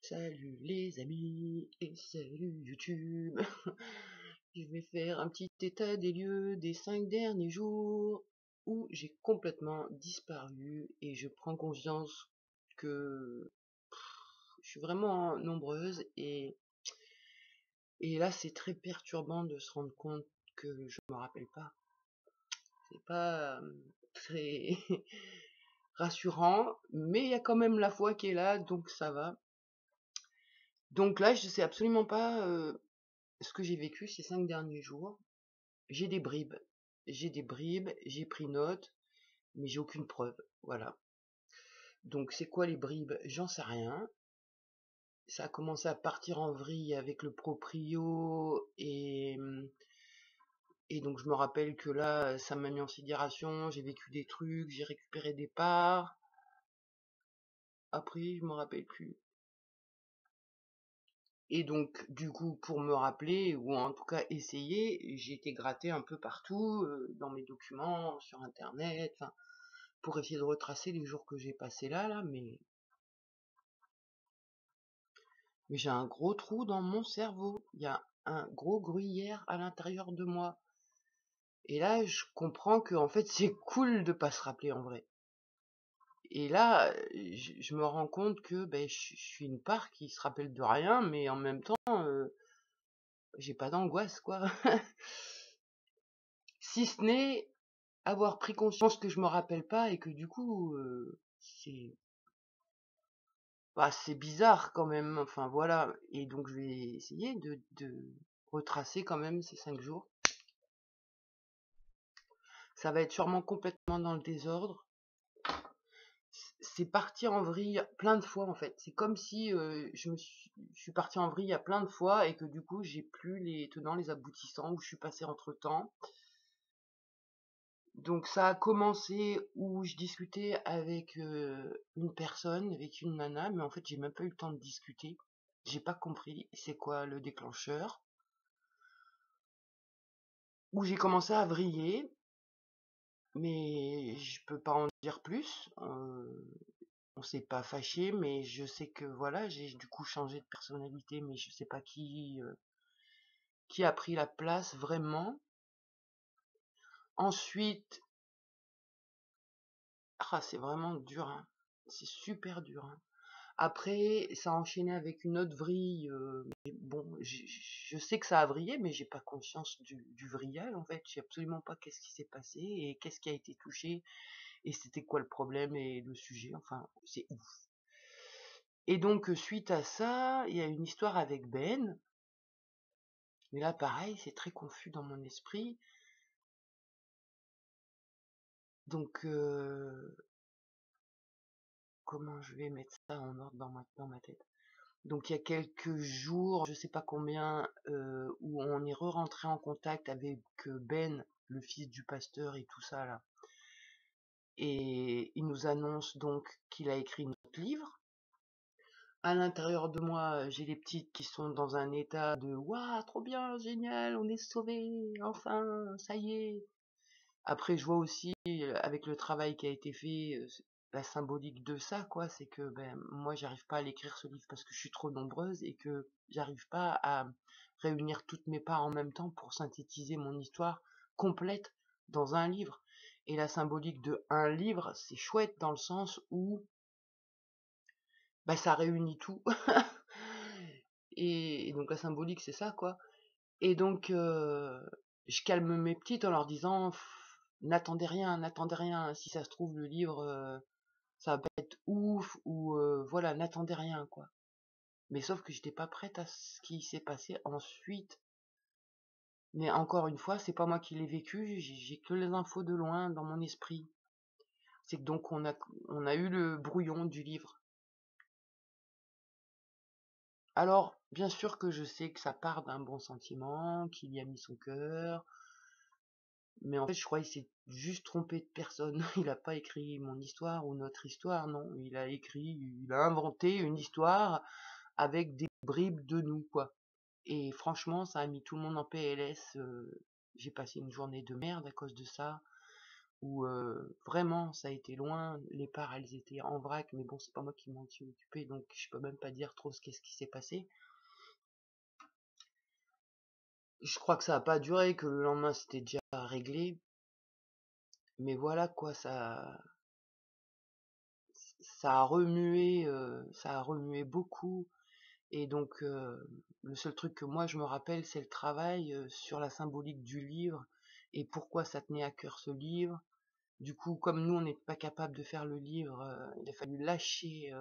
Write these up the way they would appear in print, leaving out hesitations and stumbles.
Salut les amis et salut YouTube. Je vais faire un petit état des lieux des 5 derniers jours où j'ai complètement disparu et je prends conscience que je suis vraiment nombreuse et là c'est très perturbant de se rendre compte que je me rappelle pas. C'est pas très rassurant, mais il y a quand même la foi qui est là, donc ça va. Donc là, je sais absolument pas ce que j'ai vécu ces 5 derniers jours. J'ai des bribes. J'ai pris note, mais j'ai aucune preuve. Voilà. Donc c'est quoi les bribes? J'en sais rien. Ça a commencé à partir en vrille avec le proprio et donc je me rappelle que là, ça m'a mis en sidération, j'ai vécu des trucs, j'ai récupéré des parts. Après, je me rappelle plus. Et donc, du coup, pour me rappeler, ou en tout cas essayer, j'ai été gratter un peu partout, dans mes documents, sur Internet, enfin, pour essayer de retracer les jours que j'ai passés là, mais j'ai un gros trou dans mon cerveau. Il y a un gros gruyère à l'intérieur de moi. Et là, je comprends que, en fait, c'est cool de pas se rappeler en vrai. Et là, je me rends compte que, ben, je suis une part qui se rappelle de rien, mais en même temps, j'ai pas d'angoisse, quoi. Si ce n'est avoir pris conscience que je me rappelle pas et que du coup, c'est bizarre quand même, enfin voilà. Et donc je vais essayer de retracer quand même ces 5 jours. Ça va être sûrement complètement dans le désordre. C'est parti en vrille plein de fois en fait. C'est comme si je suis parti en vrille à plein de fois et que du coup j'ai plus les tenants, les aboutissants, où je suis passé entre temps. Donc ça a commencé où je discutais avec une personne, avec une nana, mais en fait j'ai même pas eu le temps de discuter. J'ai pas compris c'est quoi le déclencheur. Où j'ai commencé à vriller, mais je peux pas en dire plus. On s'est pas fâché, mais je sais que voilà, j'ai du coup changé de personnalité, mais je sais pas qui a pris la place vraiment. Ensuite, c'est vraiment dur, hein. C'est super dur, hein. Après, ça a enchaîné avec une autre vrille. Mais bon, je sais que ça a vrillé, mais j'ai pas conscience du vrillage en fait. Je sais absolument pas qu'est-ce qui s'est passé et qu'est-ce qui a été touché et c'était quoi le problème et le sujet. Enfin, c'est ouf. Et donc, suite à ça, il y a une histoire avec Ben. Mais là, pareil, c'est très confus dans mon esprit. Donc, comment je vais mettre ça en ordre dans ma tête? Donc il y a quelques jours, je sais pas combien, où on est re-rentré en contact avec Ben, le fils du pasteur et tout ça là. Et il nous annonce donc qu'il a écrit notre livre. À l'intérieur de moi, j'ai les petites qui sont dans un état de waouh, trop bien, génial, on est sauvés, enfin, ça y est. Après, je vois aussi, avec le travail qui a été fait, la symbolique de ça, quoi, c'est que ben moi j'arrive pas à l'écrire ce livre parce que je suis trop nombreuse et que j'arrive pas à réunir toutes mes parts en même temps pour synthétiser mon histoire complète dans un livre. Et la symbolique de un livre, c'est chouette dans le sens où ça réunit tout. Et donc la symbolique, c'est ça, quoi. Et donc, je calme mes petites en leur disant, n'attendez rien, si ça se trouve, le livre, ça va pas être ouf, ou voilà, n'attendez rien, quoi. Mais sauf que j'étais pas prête à ce qui s'est passé ensuite. Mais encore une fois, c'est pas moi qui l'ai vécu, j'ai que les infos de loin dans mon esprit. C'est que donc on a eu le brouillon du livre. Alors, bien sûr que je sais que ça part d'un bon sentiment, qu'il y a mis son cœur, mais en fait, je crois qu'il s'est juste trompé de personne. Il a pas écrit mon histoire ou notre histoire, non. Il a inventé une histoire avec des bribes de nous, quoi. Et franchement, ça a mis tout le monde en PLS. J'ai passé une journée de merde à cause de ça. où vraiment ça a été loin, les parts elles étaient en vrac, mais bon c'est pas moi qui m'en suis occupé, donc je peux même pas dire trop qu'est-ce qui s'est passé. Je crois que ça a pas duré, que le lendemain c'était déjà réglé, mais voilà quoi, ça a remué beaucoup. Et donc le seul truc que moi je me rappelle, c'est le travail sur la symbolique du livre et pourquoi ça tenait à cœur ce livre. Du coup, comme nous on n'est pas capable de faire le livre, il a fallu lâcher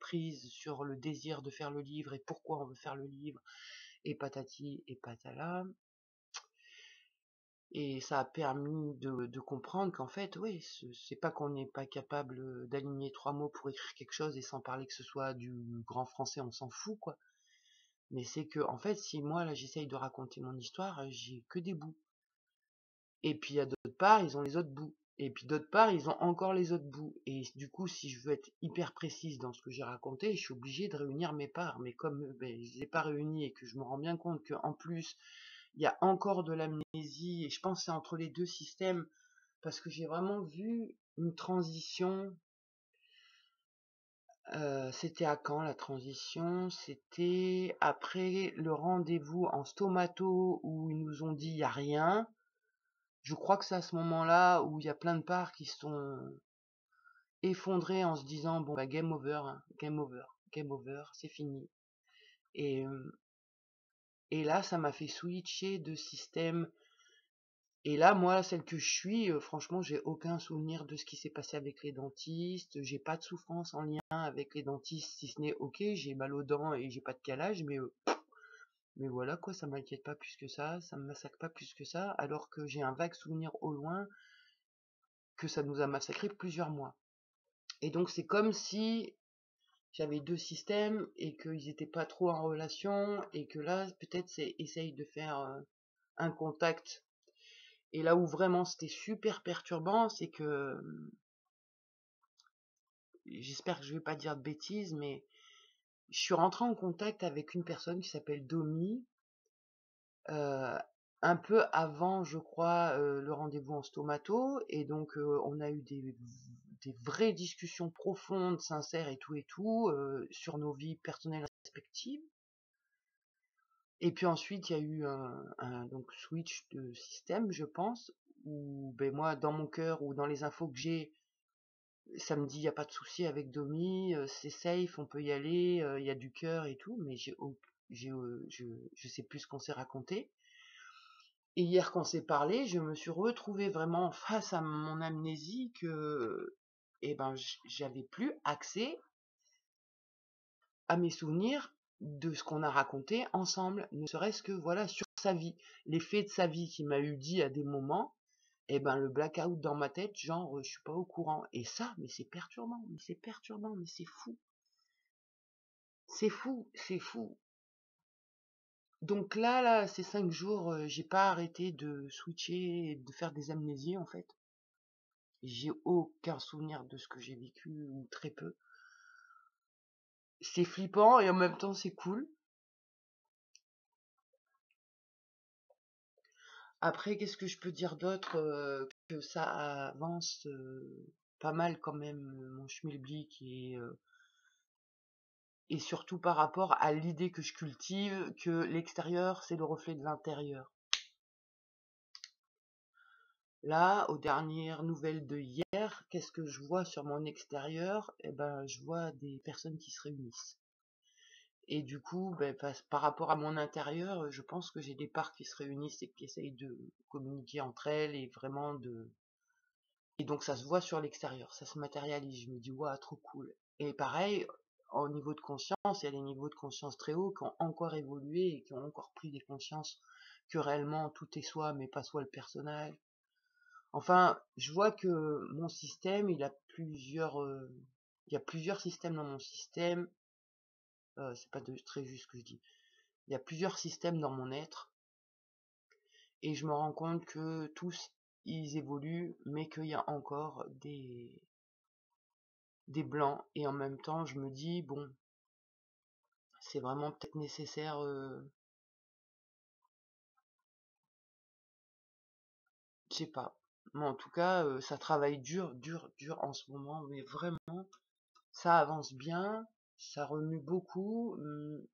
prise sur le désir de faire le livre et pourquoi on veut faire le livre, et patati et patala. Et ça a permis de comprendre qu'en fait, oui, c'est pas qu'on n'est pas capable d'aligner 3 mots pour écrire quelque chose et sans parler que ce soit du grand français, on s'en fout, quoi. Mais c'est que, en fait, si moi, là, j'essaye de raconter mon histoire, j'ai que des bouts. Et puis, à d'autres parts, ils ont les autres bouts. Et puis, d'autre part, ils ont encore les autres bouts. Et du coup, si je veux être hyper précise dans ce que j'ai raconté, je suis obligée de réunir mes parts. Mais comme ben, je les ai pas réunies et que je me rends bien compte qu'en plus, il y a encore de l'amnésie, et je pense que c'est entre les deux systèmes, parce que j'ai vraiment vu une transition. C'était à quand la transition? C'était après le rendez-vous en stomato où ils nous ont dit il y a rien. Je crois que c'est à ce moment-là où il y a plein de parts qui sont effondrées en se disant bon bah game over, hein, game over, c'est fini. Et, euh, et là, ça m'a fait switcher de système. Et là, moi, celle que je suis, franchement, j'ai aucun souvenir de ce qui s'est passé avec les dentistes. J'ai pas de souffrance en lien avec les dentistes, si ce n'est ok, j'ai mal aux dents et j'ai pas de calage, mais voilà quoi, ça m'inquiète pas plus que ça me massacre pas plus que ça, alors que j'ai un vague souvenir au loin que ça nous a massacré plusieurs mois. Et donc c'est comme si j'avais deux systèmes et qu'ils étaient pas trop en relation et que là, peut-être c'est essaye de faire un contact. Et là où vraiment c'était super perturbant, c'est que j'espère que je vais pas dire de bêtises, mais je suis rentrée en contact avec une personne qui s'appelle Domi, euh, un peu avant, je crois, le rendez-vous en stomato, et donc on a eu des vraies discussions profondes, sincères et tout, sur nos vies personnelles respectives. Et puis ensuite, il y a eu un donc switch de système, je pense, où ben moi, dans mon cœur ou dans les infos que j'ai, ça me dit, il n'y a pas de souci avec Domi, c'est safe, on peut y aller, il y a du cœur et tout, mais je sais plus ce qu'on s'est raconté. Et hier, quand on s'est parlé, je me suis retrouvée vraiment face à mon amnésie que, eh ben, j'avais plus accès à mes souvenirs de ce qu'on a raconté ensemble, ne serait-ce que, voilà, sur sa vie. Les faits de sa vie qu'il m'a eu dit à des moments, eh ben, le blackout dans ma tête, genre, je suis pas au courant. Et ça, mais c'est perturbant, mais c'est perturbant, mais c'est fou. C'est fou, c'est fou. Donc là, ces 5 jours, j'ai pas arrêté de switcher, et de faire des amnésies, en fait. J'ai aucun souvenir de ce que j'ai vécu, ou très peu. C'est flippant et en même temps c'est cool. Après, qu'est-ce que je peux dire d'autre, que ça avance pas mal quand même, mon schmilblick, et surtout par rapport à l'idée que je cultive que l'extérieur c'est le reflet de l'intérieur. Là, aux dernières nouvelles de hier, qu'est-ce que je vois sur mon extérieur? Eh ben, je vois des personnes qui se réunissent. Et du coup, ben, par rapport à mon intérieur, je pense que j'ai des parts qui se réunissent et qui essayent de communiquer entre elles et vraiment de... Et donc ça se voit sur l'extérieur, ça se matérialise. Je me dis, waouh, trop cool. Et pareil, au niveau de conscience, il y a des niveaux de conscience très hauts qui ont encore évolué et qui ont encore pris des consciences que réellement tout est soi, mais pas soi le personnage. Enfin, je vois que mon système, il y a plusieurs systèmes dans mon système. C'est pas très juste ce que je dis. Il y a plusieurs systèmes dans mon être, et je me rends compte que tous ils évoluent, mais qu'il y a encore des blancs, et en même temps je me dis bon, c'est vraiment peut-être nécessaire, je sais pas, Mais en tout cas, ça travaille dur, dur, dur en ce moment, mais vraiment, ça avance bien, ça remue beaucoup,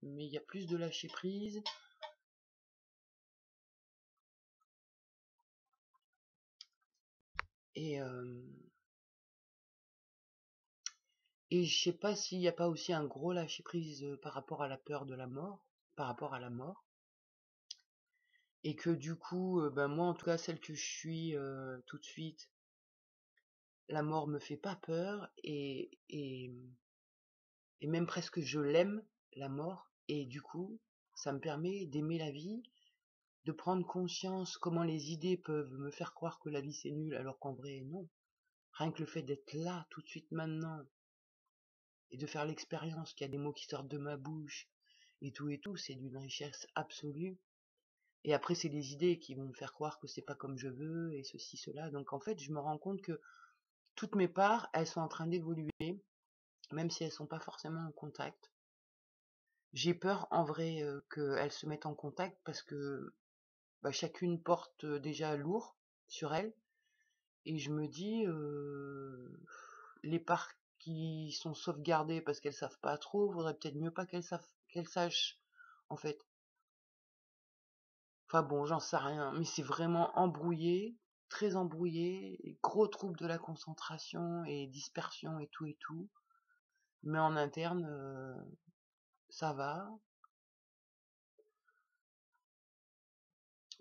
mais il y a plus de lâcher prise. Et, et je sais pas s'il n'y a pas aussi un gros lâcher prise par rapport à la peur de la mort, par rapport à la mort. Et que du coup, ben moi en tout cas, celle que je suis tout de suite, la mort me fait pas peur et même presque je l'aime, la mort. Et du coup, ça me permet d'aimer la vie, de prendre conscience comment les idées peuvent me faire croire que la vie c'est nul alors qu'en vrai non. Rien que le fait d'être là tout de suite maintenant et de faire l'expérience qu'il y a des mots qui sortent de ma bouche et tout, c'est d'une richesse absolue. Et après, c'est les idées qui vont me faire croire que c'est pas comme je veux et ceci, cela. Donc en fait, je me rends compte que toutes mes parts, elles sont en train d'évoluer, même si elles sont pas forcément en contact. J'ai peur en vrai qu'elles se mettent en contact parce que bah, chacune porte déjà lourd sur elle. Et je me dis, les parts qui sont sauvegardées parce qu'elles savent pas trop, vaudrait peut-être mieux pas qu'elles sachent, en fait. Enfin bon, j'en sais rien, mais c'est vraiment embrouillé, très embrouillé, et gros trouble de la concentration et dispersion et tout et tout. Mais en interne, ça va.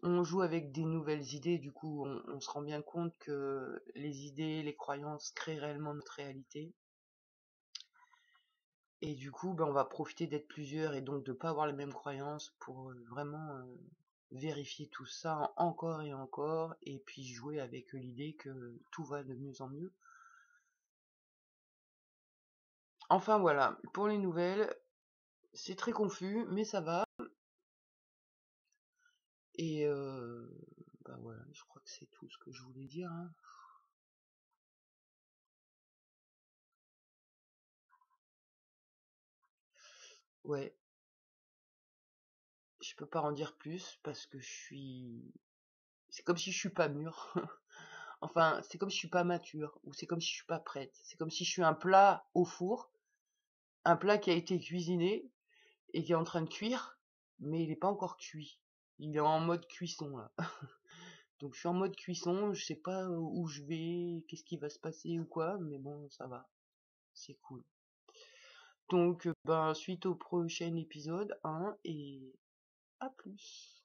On joue avec des nouvelles idées, du coup, on se rend bien compte que les idées, les croyances créent réellement notre réalité. Et du coup, ben, on va profiter d'être plusieurs et donc de pas avoir les mêmes croyances pour vraiment vérifier tout ça encore et encore, et puis jouer avec l'idée que tout va de mieux en mieux. Enfin voilà, pour les nouvelles, c'est très confus, mais ça va. Et ben voilà, je crois que c'est tout ce que je voulais dire, hein. Ouais, je peux pas en dire plus parce que je suis... C'est comme si je suis pas mûre. Enfin, c'est comme si je suis pas mature, ou c'est comme si je suis pas prête. C'est comme si je suis un plat au four, un plat qui a été cuisiné et qui est en train de cuire, mais il n'est pas encore cuit. Il est en mode cuisson là. Donc je suis en mode cuisson, je sais pas où je vais, qu'est-ce qui va se passer ou quoi, mais bon, ça va, c'est cool. Donc ben suite au prochain épisode, hein, et à plus.